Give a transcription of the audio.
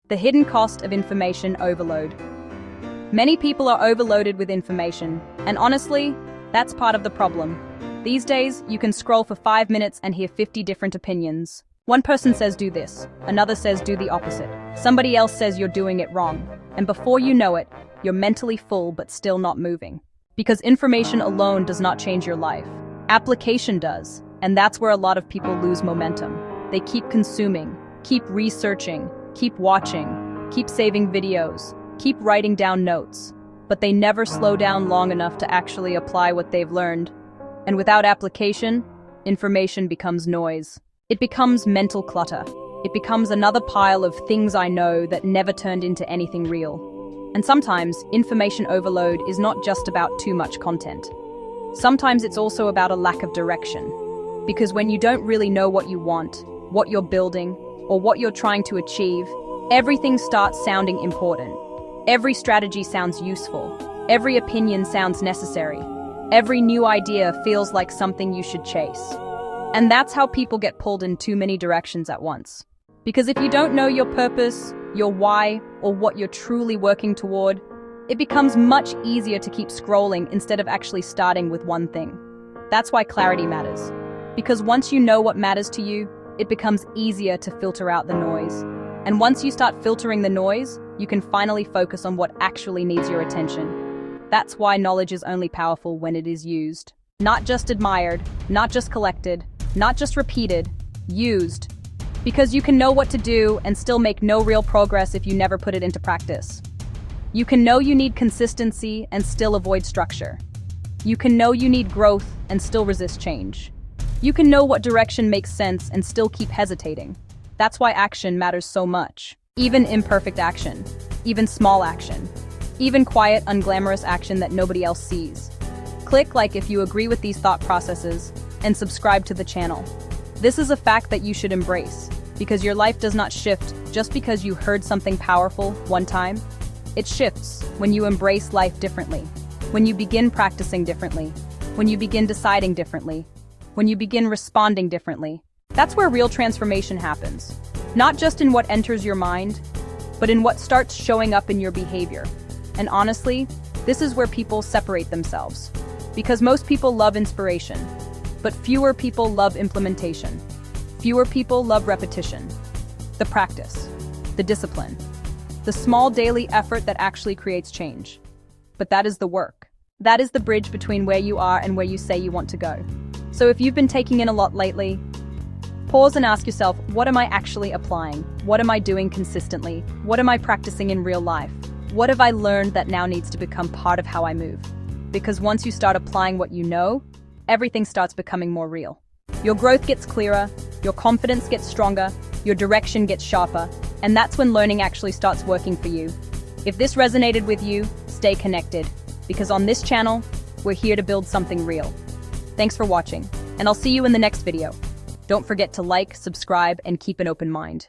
The hidden cost of information overload. Many people are overloaded with information, and honestly, that's part of the problem. These days, you can scroll for 5 minutes and hear 50 different opinions. One person says do this, another says do the opposite. Somebody else says you're doing it wrong, and before you know it, you're mentally full but still not moving. Because information alone does not change your life. Application does, and that's where a lot of people lose momentum. They keep consuming, keep researching, keep watching, keep saving videos, keep writing down notes, but they never slow down long enough to actually apply what they've learned. And without application, information becomes noise. It becomes mental clutter. It becomes another pile of things I know that never turned into anything real. And sometimes, information overload is not just about too much content. Sometimes it's also about a lack of direction. Because when you don't really know what you want, what you're building, or what you're trying to achieve, everything starts sounding important. Every strategy sounds useful. Every opinion sounds necessary. Every new idea feels like something you should chase. And that's how people get pulled in too many directions at once. Because if you don't know your purpose, your why, or what you're truly working toward, it becomes much easier to keep scrolling instead of actually starting with one thing. That's why clarity matters. Because once you know what matters to you, it becomes easier to filter out the noise. And once you start filtering the noise, you can finally focus on what actually needs your attention. That's why knowledge is only powerful when it is used. Not just admired, not just collected, not just repeated, used. Because you can know what to do and still make no real progress if you never put it into practice. You can know you need consistency and still avoid structure. You can know you need growth and still resist change. You can know what direction makes sense and still keep hesitating. That's why action matters so much. Even imperfect action, even small action, even quiet, unglamorous action that nobody else sees. Click like if you agree with these thought processes and subscribe to the channel. This is a fact that you should embrace, because your life does not shift just because you heard something powerful one time. It shifts when you embrace life differently, when you begin practicing differently, when you begin deciding differently, when you begin responding differently. That's where real transformation happens. Not just in what enters your mind, but in what starts showing up in your behavior. And honestly, this is where people separate themselves. Because most people love inspiration, but fewer people love implementation. Fewer people love repetition. The practice, the discipline, the small daily effort that actually creates change. But that is the work. That is the bridge between where you are and where you say you want to go. So if you've been taking in a lot lately, pause and ask yourself, what am I actually applying? What am I doing consistently? What am I practicing in real life? What have I learned that now needs to become part of how I move? Because once you start applying what you know, everything starts becoming more real. Your growth gets clearer, your confidence gets stronger, your direction gets sharper, and that's when learning actually starts working for you. If this resonated with you, stay connected, because on this channel, we're here to build something real. Thanks for watching, and I'll see you in the next video. Don't forget to like, subscribe, and keep an open mind.